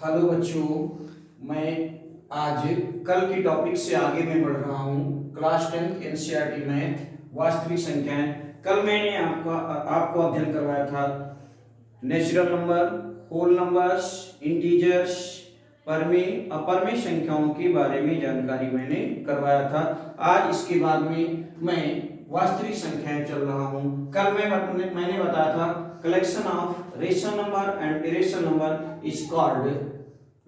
Hello बच्चों, मैं आज कल की टॉपिक से आगे मैं बढ़ रहा हूँ। क्लास 10 एनसीईआरटी मैथ वास्तविक संख्याएं। कल मैंने आपको अध्ययन करवाया था natural number, whole numbers, integers, परमेय अपरमेय संख्याओं के बारे में जानकारी मैंने करवाया था। आज इसके बाद में मैं वास्तविक संख्याएं चल रहा हूँ। कल मैंने बताया था collection of rational number and irrational number is called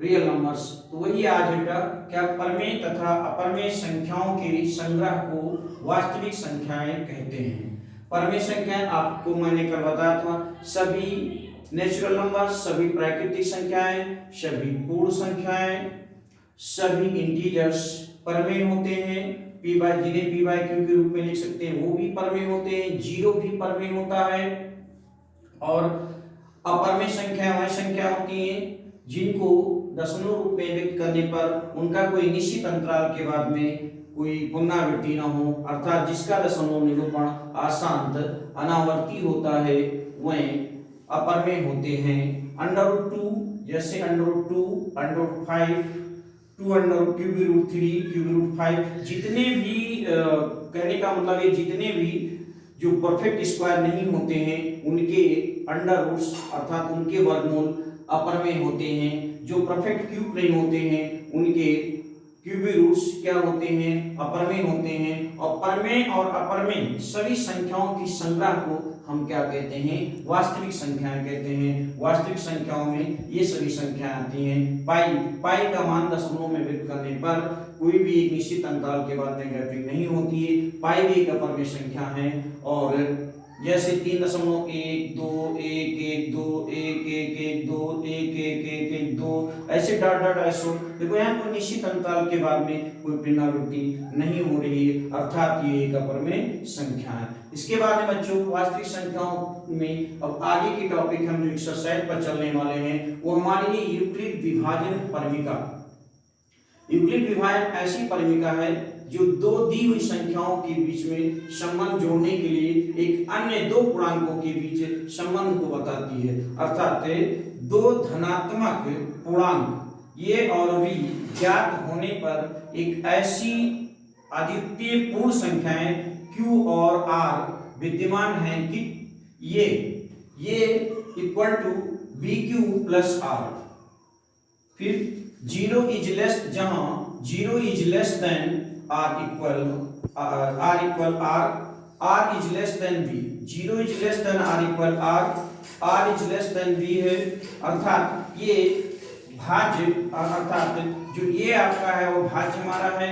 real numbers. तो वही आज बेटा क्या परमेय तथा अपरमेय संख्याओं के संग्रह को वास्तविक संख्याएं कहते हैं। परमेय संख्याएं आपको मैंने कल बताया था सभी नेचुरल नंबर, सभी प्राकृतिक संख्याएं, सभी पूर्ण संख्याएं, सभी इंटीजर्स परमेय होते हैं। पी बाय जिन्हें पी बाय क्यू के रूप में लिख सकते हैं वो भी परमेय होते हैं। जीरो भी परमेय होता है। और अपरमेय संख्या वह संख्या होती है जिनको दशमलव रूप में व्यक्त करने पर उनका कोई निश्चित अंतराल के बाद में कोई पुनरावृत्ति न हो, अर्थात जिसका दशमलव निरूपण अशांत अनावर्ती होता है वह अपरमेय होते हैं। √2 जैसे √2, √5, 2√3, 3, जितने भी कहने का मतलब है जितने भी जो परफेक्ट स्क्वायर नहीं होते हैं उनके अंडर रूट्स अर्थात उनके वर्गमूल अपरमेय होते हैं। जो परफेक्ट क्यूब नहीं होते हैं उनके क्यूबिक रूट्स क्या होते हैं, अपरमेय होते हैं। और परमेय और अपरमेय सभी संख्याओं की संग्रह को हम क्या कहते हैं, वास्तविक संख्याएं कहते हैं। वास्तविक संख्याओं में ये सभी संख्याएं आती हैं। पाई का मान दशमलव में व्यक्त करने पर कोई भी एक निश्चित अंतराल के बाद में ग्रेफिंग नहीं होती है। पाई भी एक अपरमेय संख्या है। और जैसे 3.1, 2, 1, 1, 2, 1, 1, 1, 2, 1, 1, 1, 1, 2 ऐसे डॉट डॉट ऐसो। देखो यहाँ पर निश्चित अंतराल के बाद में कोई पुनरावृत्ति नहीं हो रही है, अर्थात ये एक अपरमेय संख्या है। इसके बाद में बच्चों वास्तविक संख्याओं में अब आगे की टॉपिक हम जो एक्सरसाइज पर चलने वाले हैं वो हमारे लिए यूक्लिड विभाजन परमिका। यूक्लिड विभाजन ऐसी परमिका है जो दो दी हुई संख्याओं के बीच में संबंध जोड़ने के लिए एक अन्य दो पूर्णांकों के बीच संबंध को बताती है। अर्थात दो धनात्मक पूर्णांक ए और बी ज्ञात होने पर एक ऐसी अद्वितीय पूर्ण संख्याएं Q और R विद्यमान हैं कि ये equal to BQ plus R। फिर जीरो इज लेस जहां zero is less than R equal R, R is less than B, zero is less than R equal R is less than B है। अर्थात ये भाज्य अर्थात जो ये आपका है वो भाज्य हमारा है,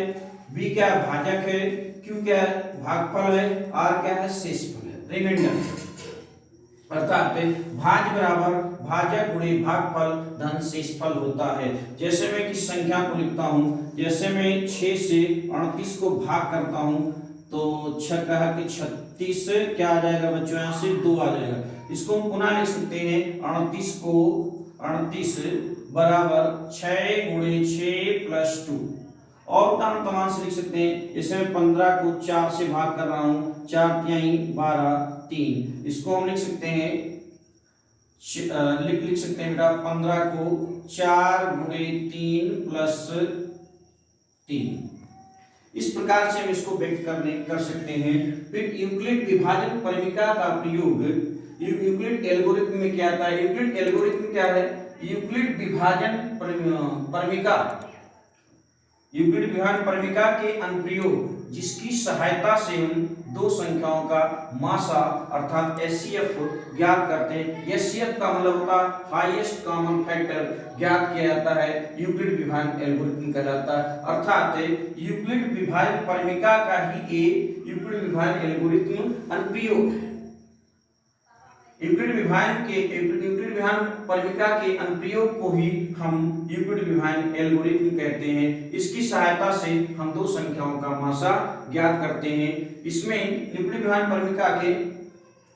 B क्या भाजक है, Q क्या भागफल है, R क्या है शेषफल है, रिमाइंडर। अर्थात भाज्य बराबर भाजक गुणे भागफल धन शेषफल होता है। जैसे मैं किस संख्या को लिखता हूँ, जैसे मैं 6 से 38 को भाग करता हूँ तो 6 कहा कि 36 क्या आ जाएगा बच्चों, यहाँ से 2 आ जाएगा। इसको हम पुनः लिख सकते हैं 38 बराबर 6 गुणे 6 प्लस 2। और उदाहरण तमाम से लिख सकते हैं, जैसे मैं 15 को 4 से भाग कर रहा हूँ, 4 तिहाई 12 3। इसको हम लिख सकते हैं लिख सकते हैं बेटा 15 को 4 गुणे 3 प्लस 3। इस प्रकार से हम इसको व्यक्त कर सकते हैं। फिर यूक्लिड विभाजन परमिका का प्रयोग यूक्लिड एल्गोरिथम में क्या आता है। यूक्लिड एल्गोरिथम क्या है, यूक्लिड विभाजन परमिका, यूक्लिड विभाजन परमिका के अनुप्रयोग जिसकी सहायता से हम दो संख्याओं का मासा अर्थात एचसीएफ ज्ञात करते हैं। एचसीएफ का मतलब होता है हाईएस्ट कॉमन फैक्टर ज्ञात किया जाता है, यूक्लिड विभाजन एल्गोरिथम कहलाता है। अर्थात यूक्लिड विभाजन परमिका का ही एक यूक्लिड विभाजन एल्गोरिथम अनुप्रयोग है। यूक्लिड विभाजन परमिका के अनुप्रयोग को ही हम यूक्लिड विभाजन एल्गोरिथम कहते हैं। इसकी सहायता से हम दो संख्याओं का मासा ज्ञात करते हैं। इसमें यूक्लिड विभाजन परमिका के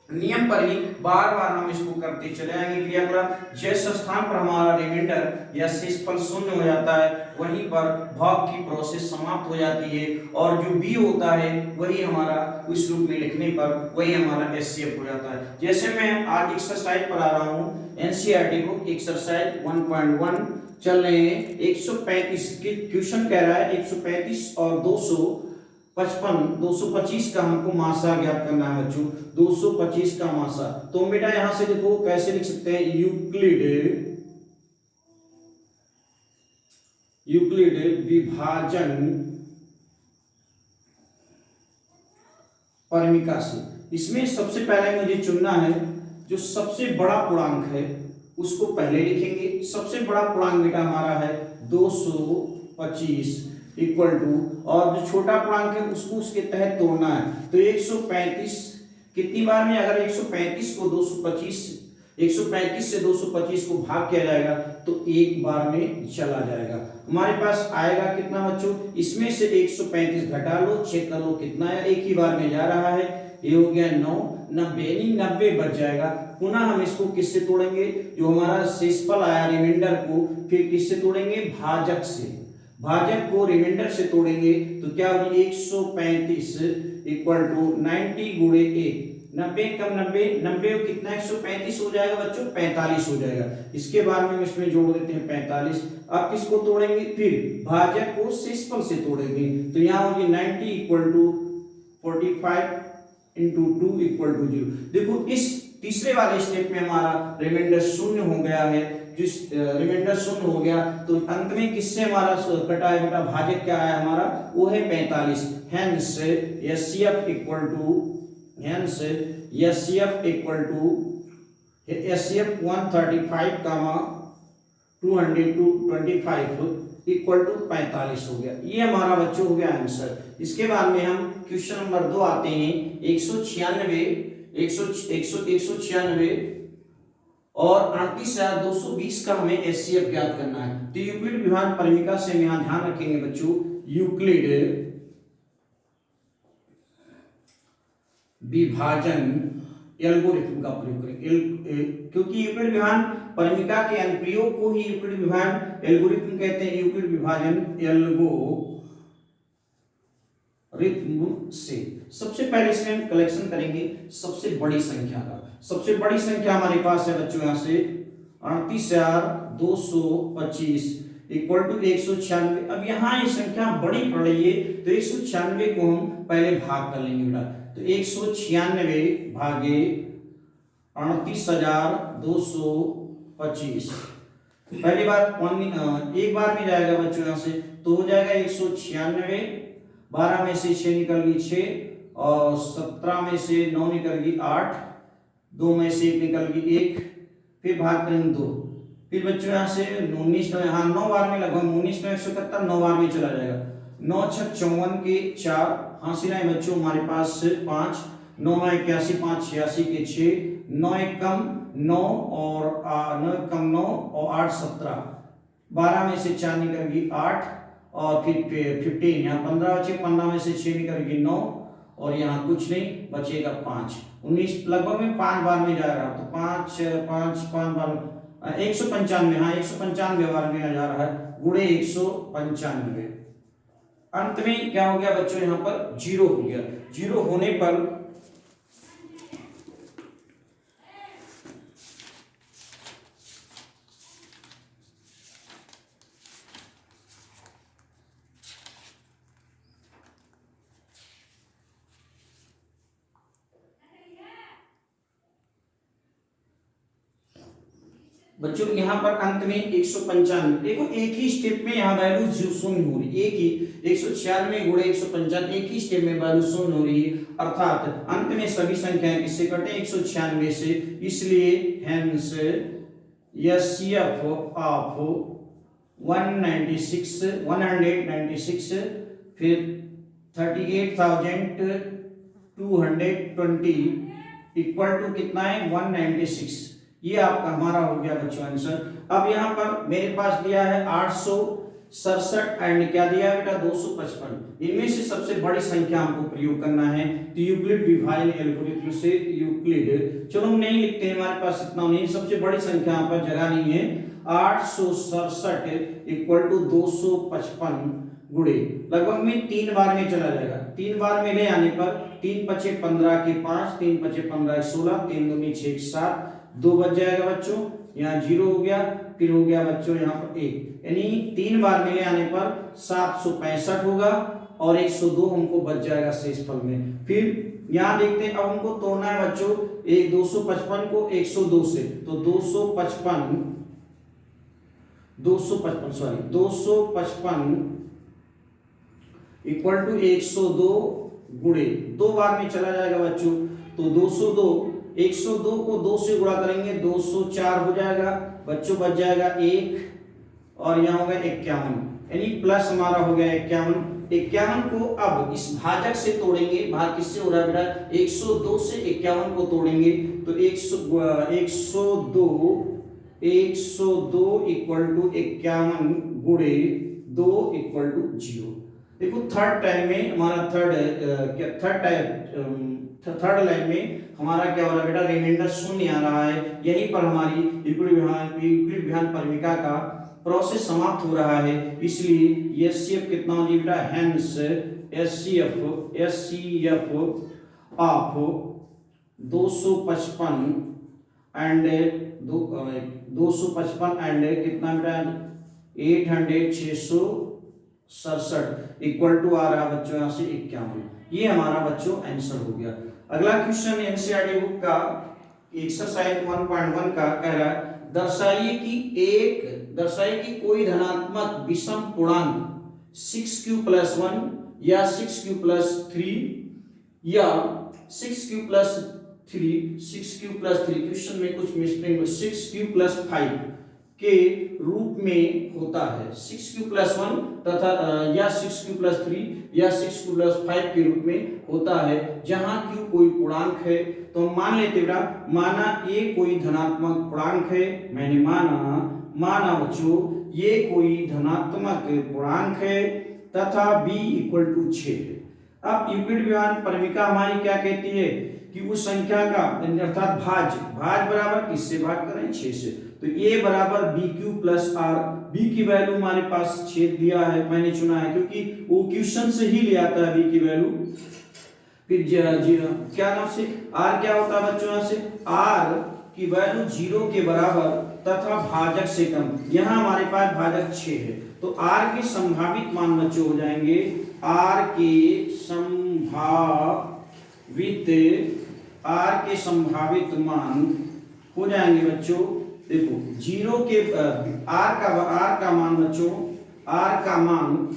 नियम पर ही बार बार हम इसको करते चले आएंगे क्रियाकलाप। जिस स्थान पर हमारा रिमाइंडर या शेषफल शून्य हो जाता है वहीं पर भाग की प्रोसेस समाप्त हो जाती है, और जो बी होता है वही हमारा उस रूप में लिखने पर वही हमारा एचसीएफ हो जाता है। जैसे मैं आज एक्सरसाइज पर आ रहा हूँ, एनसीईआरटी बुक एक्सरसाइज 1.1 चल रहे हैं। 135 के क्वेश्चन कह रहा है 135 और 225 का हमको मासा ज्ञात करना है बच्चों। 225 का मासा, तो बेटा यहां से देखो कैसे लिख सकते हैं, यूक्लिड विभाजन परमिका से। इसमें सबसे पहले मुझे चुनना है जो सबसे बड़ा पूर्णांक है उसको पहले लिखेंगे। सबसे बड़ा पूर्णांक बेटा हमारा है 225 इक्वल टू, और जो छोटा पूर्णांक है उसको उसके तहत तोड़ना है। तो 135 कितनी बार में, अगर 135 को 135 से 225 को भाग किया जाएगा तो एक बार में चला जाएगा। हमारे पास आएगा कितना बच्चों, इसमें से 135 घटा लो, चेक कर लो कितना है, एक ही बार में जा रहा है, ये हो गया 9, 90 बच जाएगा। पुनः हम इसको किससे तोड़ेंगे, जो हमारा शेषफल आया रिमाइंडर को, फिर किससे तोड़ेंगे, भाजक से। भाजक को रिमाइंडर से तोड़ेंगे तो क्या होगी, 135 इक्वल टू 90 गुणे 1, 90 कम 90 कितना 135 हो जाएगा बच्चों, 45 हो जाएगा। इसके बाद में इसमें जोड़ देते हैं 45। अब किसको तोड़ेंगे, फिर भाजक को शेषफल से तोड़ेंगे, तो यहाँ होगी 90 equal to 45 into 2 equal to 0। देखो इस तीसरे वाले स्टेप में हमारा रिमाइंडर शून्य हो गया है। जिस रिमाइंडर शून्य हो गया तो अंत में किससे हमारा कटा है बेटा, भाजक क्या है हमारा, वो है 45। Hence HCF equal to, hence HCF equal to, HCF 135 comma 225 equal to 45 हो गया। ये हमारा बच्चों हो गया आंसर। इसके बाद में हम क्वेश्चन नंबर 2 आते हैं। 196 और 38,220 का हमें एचसीएफ ज्ञात करना है। तो यूक्लिड विभाजन परमिका से हम यहाँ ध्यान रखेंगे बच्चों, यूक्लिड विभाजन एल्गोरिथम का प्रयोग करेंगे, क्योंकि यूक्लिड विभाजन परमिका के अनुप्रयोग को ही यूक्लिड विभाजन एल्गोरिथम कहते हैं। यूक्लिड विभाजन एल्गोरिथम से सबसे पहले इसमें हम कलेक्शन करेंगे सबसे बड़ी संख्या का। सबसे बड़ी संख्या हमारे पास है बच्चों यहाँ से 38,225 इक्वल टू 196। अब यहाँ ये संख्या बड़ी पड़ रही है तो 196 को हम पहले भाग कर लेंगे बेटा। तो 196 भागे 38,225, पहली बार एक बार में जाएगा बच्चों यहाँ से, तो हो जाएगा 196, 12 में से 6 निकल गई 6, और 17 में से 9 निकल गई 8, 2 में से 1 निकल गई 1, फिर भाग करेंगे 2, फिर बच्चों यहाँ से 19, हाँ 9 बार में लगभग 19 में 171, 9 बार में चला जाएगा। 9 6 54 के 4 हासिल है बच्चों हमारे पास 5, 9 9 81, 5 86 के 6, 9 1 कम 9 और 9 कम 9 और 8 17, 12 में से 4 निकल गई 8, और फिर 15, यहाँ 15 बचे, 15 में से 6 निकल गई 9, और यहाँ कुछ नहीं बचेगा 5, 19 लगभग में 5 बार में जा रहा, तो 5 बार 195, हाँ 195 बार में जा रहा है, गुणे 195। अंत में क्या हो गया बच्चों, यहाँ पर 0 हो गया। 0 होने पर बच्चों यहाँ पर अंत में 195, देखो एक ही स्टेप में यहाँ वैल्यू शून्य हो रही है, एक ही 196 गुणे 195 एक ही स्टेप में वैल्यू शून्य हो रही है, अर्थात अंत में सभी संख्याएं किससे कटे, 196 से। इसलिए हेंस एचसीएफ ऑफ 196 फिर 38,220 इक्वल टू कितना है 196। ये आपका हमारा हो गया बच्चों आंसर। अब यहाँ पर मेरे पास दिया है 800 267 एंड क्या दिया बेटा 255। इनमें से सबसे बड़ी संख्या हमको प्रयोग करना है, तो यूक्लिड डिवाइड एल्गोरिथम से यूक्लिड, चलो हम नहीं लिखते हैं, हमारे पास इतना नहीं, सबसे बड़ी संख्या यहाँ पर जगह नहीं है। 867 इक्वल टू 255 गुणे लगभग में 3 बार में चला जाएगा। 3 बार में ले आने पर 3 पचे 15 के 5, 3 पचे 15 16, 3 दूनी 6 7, 2 बच जाएगा बच्चों, यहाँ 0 हो गया, फिर हो गया बच्चों यहाँ पर 1, यानी 3 बार में ले आने पर 765 होगा और 102 हमको बच जाएगा शेषफल में। फिर यहाँ देखते हैं, अब हमको तोड़ना है बच्चों एक 255 को 102 से, तो 255 इक्वल टू 102 गुणे 2 बार में चला जाएगा बच्चों, तो 102 को 2 से गुणा करेंगे 204 हो जाएगा बच्चों, बच जाएगा 1 और यहाँ होगा 51, यानी प्लस हमारा हो गया 51 को अब इस भाजक से तोड़ेंगे, भाग किससे हो रहा है बेटा 102 से 51 को तोड़ेंगे, तो 102 इक्वल टू 51 गुणे 2 इक्वल टू 0। देखो थर्ड टाइम में हमारा थर्ड लाइन में हमारा क्या हो रहा है बेटा, रिमाइंडर शून्य आ रहा है, यहीं पर हमारी यूक्लिड विहान परिमिका का प्रोसेस समाप्त हो रहा है, इसलिए एचसीएफ कितना हो बेटा, hence HCF of 255 and 255 and कितना बेटा 667 इक्वल टू आ रहा बच्चों यहाँ से 51। ये हमारा बच्चों आंसर हो गया। अगला क्वेश्चन एनसीईआरटी बुक का एक्सरसाइज 1.1 का कह रहा है, दर्शाइए कि कोई धनात्मक विषम पूर्णांक 6q+1 या 6q+3 या 6q+3 क्वेश्चन में कुछ मिस्टेक, 6q+5 के रूप में होता है, 6q+1 तथा या 6q+3 या 6q+5 के रूप में होता है, जहां q कोई पूर्णांक है। तो मान लेते बेटा, माना a कोई धनात्मक पूर्णांक है, मैंने माना बच्चों ये कोई धनात्मक पूर्णांक है तथा b इक्वल टू 6 है। अब यूक्लिड विहान परिमिका हमारी क्या कहती है कि उस संख्या का अर्थात भाज बराबर किससे भाग करें 6 से, तो a बराबर bq+r, b की वैल्यू हमारे पास 6 दिया है, मैंने चुना है क्योंकि वो क्वेश्चन से ही ले आता है b की वैल्यू। फिर क्या नाम से r क्या होता है बच्चों, यहाँ से r की वैल्यू 0 के बराबर तथा भाजक से कम, यहाँ हमारे पास भाजक 6 है, तो r के संभावित मान बच्चों हो जाएंगे, r के संभावित मान हो जाएंगे बच्चों, देखो 0 के r का मान बच्चों, r का मान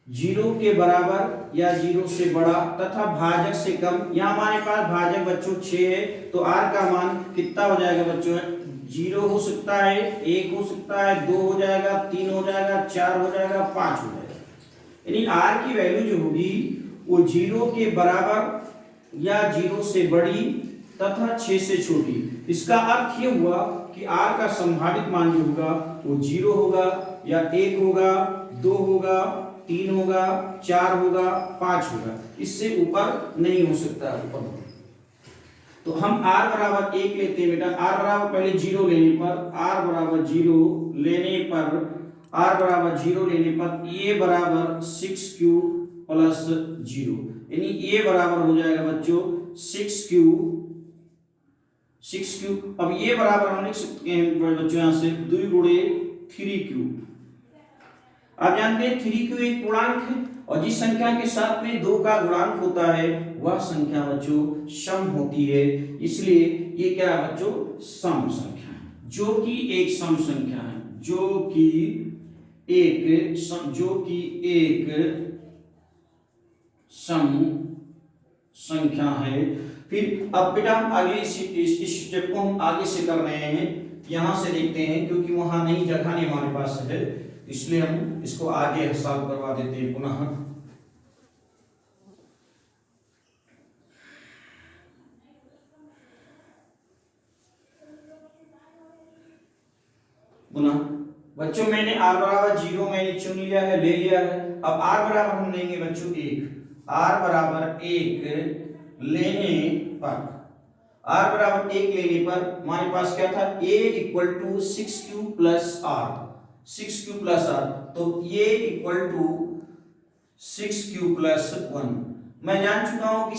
0 के बराबर या 0 से बड़ा तथा भाजक से कम, यहाँ हमारे पास भाजक बच्चों 6 है, तो r का मान कितना हो जाएगा बच्चों, 0 हो सकता है, 1 हो सकता है, 2 हो जाएगा, 3 हो जाएगा, 4 हो जाएगा, 5 हो जाएगा, यानी r की वैल्यू जो होगी वो 0 के बराबर या 0 से बड़ी तथा 6 से छोटी। इसका अर्थ ये हुआ कि r का संभावित मान जो होगा वो 0 होगा या 1 होगा, 2 होगा, 3 होगा, 4 होगा, 5 होगा, इससे ऊपर नहीं हो सकता ऊपर। तो हम r बराबर 1 लेते हैं बेटा, r बराबर पहले 0 लेने पर r बराबर 0 लेने पर a बराबर 6q+0, यानी a बराबर हो जाएगा बच्चों 6q। अब ये बराबर हम लिख सकते हैं बच्चों यहाँ से 2 गुणे 3q। आप जानते हैं 3q एक पूर्णांक है और जिस संख्या के साथ में 2 का गुणांक होता है वह संख्या बच्चों सम होती है, इसलिए ये क्या है बच्चों, सम संख्या है, जो कि एक सम संख्या है, जो कि एक सम संख्या है। फिर अब बेटा हम आगे इस स्टेप को हम आगे से कर रहे हैं, यहां से देखते हैं क्योंकि वहां नहीं जगह नहीं हमारे पास है, इसलिए हम इसको आगे सॉल्व करवा देते हैं पुनः। बच्चों मैंने r बराबर 0 मैंने चुन लिया है, ले लिया है। अब r बराबर हम लेंगे बच्चों 1, r बराबर 1 लेने पर, r बराबर 1 लेने पर हमारे पास क्या था, a equal to 6q plus r, 6q plus r, तो a equal to 6q plus 1। मैं जान चुका हूं कि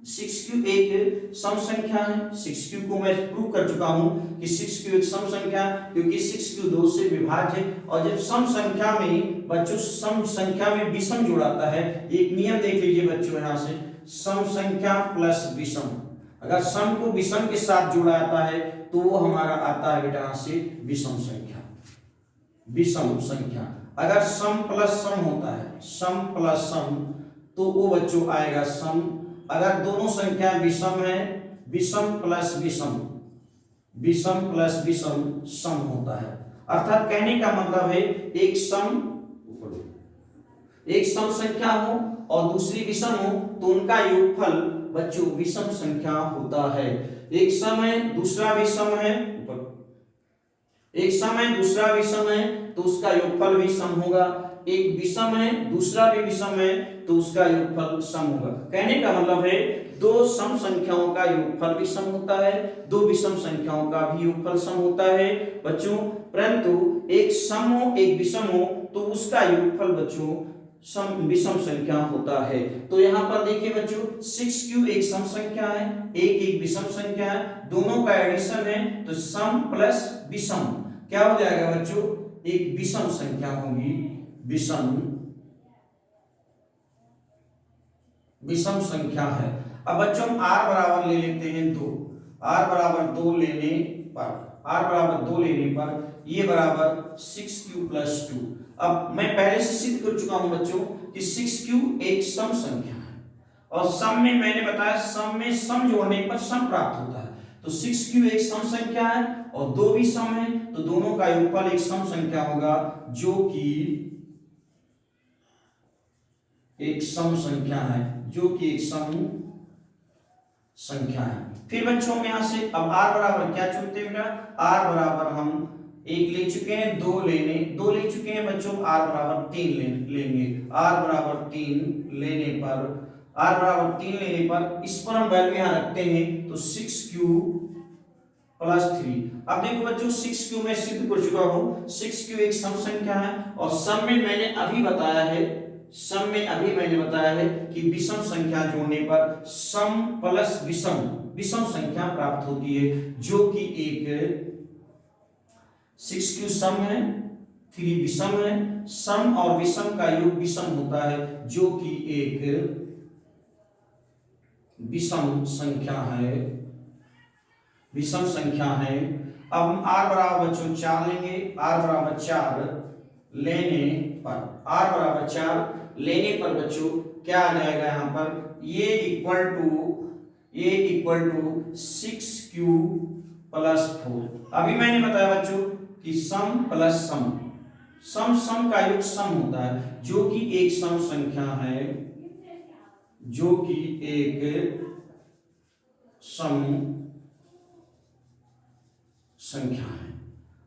6q एक सम संख्या है, 6q को मैं प्रूव कर चुका हूं कि 6q एक सम संख्या है, क्योंकि 6q 2 से विभाज्य है। और जब सम संख्या में बच्चों सम संख्या में विषम जोड़ाता है, एक नियम देख लीजिए बच्चों यहां से, सम संख्या प्लस विषम, अगर सम को विषम के साथ जोड़ा जाता है तो वो हमारा आता है बेटा यहां से विषम संख्या, विषम संख्या। अगर सम प्लस सम होता है, सम प्लस सम, तो वो बच्चों आएगा सम। अगर दोनों संख्या विषम है, विषम प्लस विषम, विषम प्लस विषम सम होता है। अर्थात कहने का मतलब है एक सम संख्या हो और दूसरी विषम हो तो उनका योगफल बच्चों विषम संख्या होता है। एक सम है दूसरा विषम है, एक सम है दूसरा विषम है तो उसका योगफल भी सम होगा। एक विषम है दूसरा भी विषम है तो उसका योगफल सम होगा। कहने का मतलब है दो सम संख्याओं का योगफल भी सम होता है, दो विषम संख्याओं का भी योगफल सम होता है बच्चों। परंतु एक सम हो एक विषम हो तो उसका योगफल बच्चों सम विषम संख्या होता है। तो यहाँ पर देखिए बच्चों 6q एक सम संख्या है, एक विषम संख्या है, दोनों का एडिशन है तो सम प्लस विषम क्या हो जाएगा बच्चों, एक विषम संख्या होगी, विषम संख्या है। अब बच्चों हम r बराबर ले लेते हैं 2, r बराबर 2 लेने पर ये बराबर 6q प्लस 2। अब मैं पहले से सिद्ध कर चुका हूं बच्चों कि 6q एक सम संख्या है और सम में मैंने बताया सम में सम जोड़ने पर सम प्राप्त होता है। तो 6q एक सम संख्या है और दो भी सम है तो दोनों का योगफल एक सम संख्या होगा जो कि एक सम संख्या है, जो कि एक सम संख्या है। फिर बच्चों हम यहां से अब r बराबर क्या चुनते हैं बेटा, r बराबर हम एक ले चुके हैं, दो ले चुके हैं बच्चों, r बराबर 3 लेंगे। r बराबर 3 लेने पर इस पर हम वैल्यू यहां रखते हैं तो 6q प्लस 3। अब देखो बच्चों 6q में सिद्ध कर चुका हूं, 6q एक सम संख्या है और सम में मैंने अभी बताया है कि विषम संख्या जोड़ने पर सम प्लस विषम संख्या प्राप्त होती है, जो कि एक 6q सम है 3 विषम है, सम और विषम का योग विषम होता है जो कि एक विषम संख्या है। अब हम r बराबर बच्चों 4 लेंगे, r बराबर 4 लेने पर बच्चों क्या आ जाएगा यहाँ पर, ये इक्वल टू 6q प्लस 4। अभी मैंने बताया बच्चों कि सम प्लस सम का योग सम होता है जो कि एक सम संख्या है, जो कि एक सम संख्या है।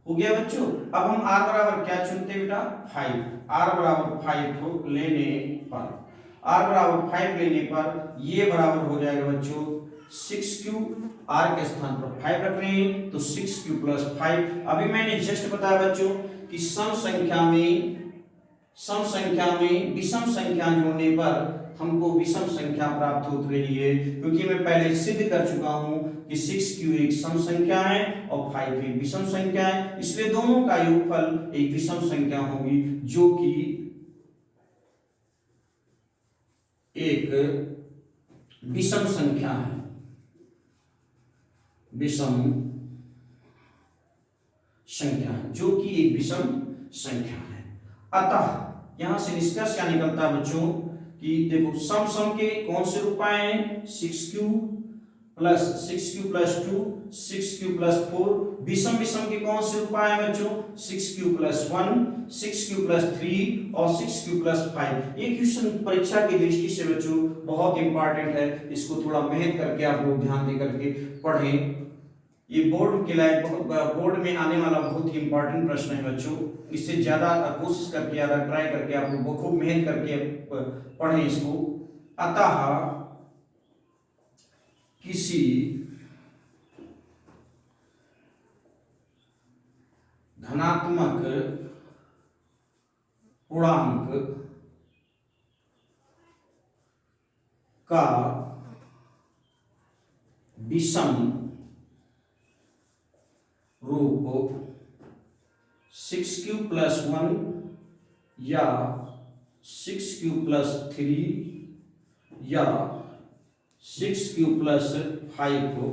हो गया बच्चों। अब हम r बराबर क्या चुनते हैं बेटा, 5, r बराबर 5 लेने पर ये बराबर हो जाएगा बच्चों 6q, r के स्थान पर 5 रख रहे हैं तो 6q प्लस 5। अभी मैंने जस्ट बताया बच्चों कि सम संख्या में विषम संख्या जोड़ने पर हमको विषम संख्या प्राप्त होती रही है, क्योंकि मैं पहले सिद्ध कर चुका हूं कि 6q एक सम संख्या है और 5 एक विषम संख्या है, इसलिए दोनों का योगफल एक विषम संख्या होगी जो कि एक विषम संख्या है, जो कि एक विषम संख्या है। अतः यहां से निष्कर्ष क्या निकलता है बच्चों कि देखो सम के कौन से रूप आए हैं, 6q प्लस 2, 6q प्लस 4। विषम के कौन से रूप आए हैं बच्चों, 6q प्लस 1, 6q प्लस 3 और 6q प्लस 5। ये क्वेश्चन परीक्षा की दृष्टि से बच्चों बहुत इंपॉर्टेंट है, इसको थोड़ा मेहनत करके आप लोग ध्यान दे करके पढ़ें। ये बोर्ड के लिए बोर्ड में आने वाला बहुत ही इंपॉर्टेंट प्रश्न है बच्चों। इससे ज्यादा कोशिश करके, ज्यादा ट्राई करके आप लोग खूब मेहनत करके पढ़ें इसको। अतः किसी धनात्मक पूर्णांक का विषम रूप 6q + 1 या 6q + 3 या 6q + 5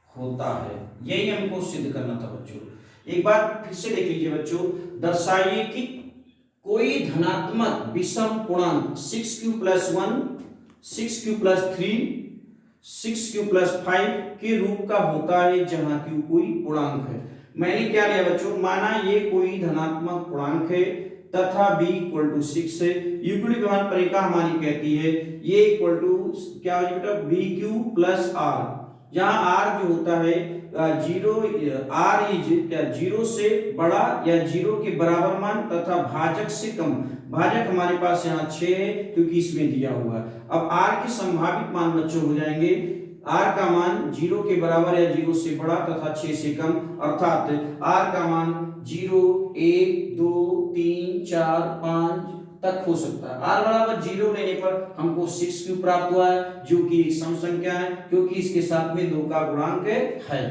होता है। यही हमको सिद्ध करना था बच्चों। एक बार फिर से देख लीजिए बच्चों, दर्शाइए कि कोई धनात्मक विषम पूर्णांक 6q + 1, 6q + 3, 6q + 5 के रूप का होता है जहां q कोई पूर्णांक है। मैंने क्या लिया बच्चों, माना ये कोई धनात्मक पूर्णांक है तथा b = 6 है। यूक्लिड व्यवहार परिरेखा हमारी कहती है ये इक्वल टू क्या हो बेटा, bq + r, जहां r जो होता है r इज क्या 0 से बड़ा या 0 के बराबर मान तथा भाजक से कम। भाजक हमारे पास यहाँ 6 है क्योंकि इसमें दिया हुआ है। अब r के संभावित मान बच्चों हो जाएंगे, r का मान 0 के बराबर या 0 से बड़ा तथा 6 से कम, अर्थात r का मान 0, 1, 2, 3, 4, 5 तक हो सकता है। r बराबर 0 लेने पर हमको 6q प्राप्त हुआ है जो कि एक सम संख्या है क्योंकि इसके साथ में 2 का गुणांक है।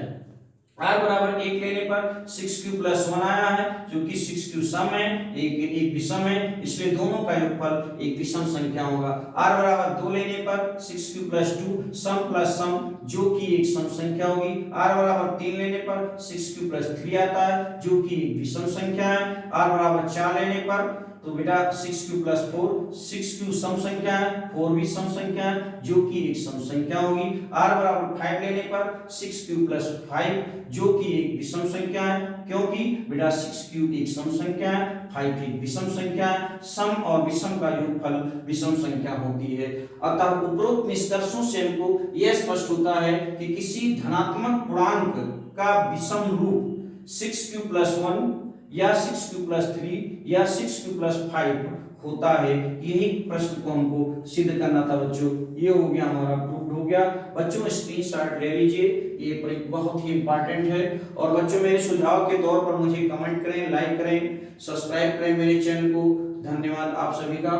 r बराबर 1 लेने पर 6q + 1 आया है जो कि 6q सम है, एक विषम है, इसलिए दोनों का योगफल एक विषम संख्या होगा। r बराबर 2 लेने पर 6q + 2 सम प्लस सम जो कि एक सम संख्या होगी। r बराबर 3 लेने पर 6q + 3 आता है जो कि एक विषम संख्या है। r बराबर 4 लेने पर तो बेटा 6q + 4, 6q सम संख्या है, 4 भी सम संख्या है जो कि एक सम संख्या होगी। r बराबर 5 लेने पर 6q + 5 जो कि एक विषम संख्या है क्योंकि बेटा 6q एक सम संख्या है, 5 एक विषम संख्या है। सम और विषम का योगफल विषम संख्या होती है। अतः उपरोक्त निष्कर्षों से हमको यह स्पष्ट होता है कि किसी धनात्मक पूर्णांक का विषम रूप 6q + 1 या 6q + 3 या 6q + 5 होता है। यही प्रश्न को हमको सिद्ध करना था बच्चों। ये हो गया, हमारा प्रूफ हो गया। बच्चों स्क्रीनशॉट ले लीजिए, ये बहुत ही इंपॉर्टेंट है। और बच्चों मेरे सुझाव के तौर पर मुझे कमेंट करें, लाइक करें, सब्सक्राइब करें मेरे चैनल को। धन्यवाद आप सभी का।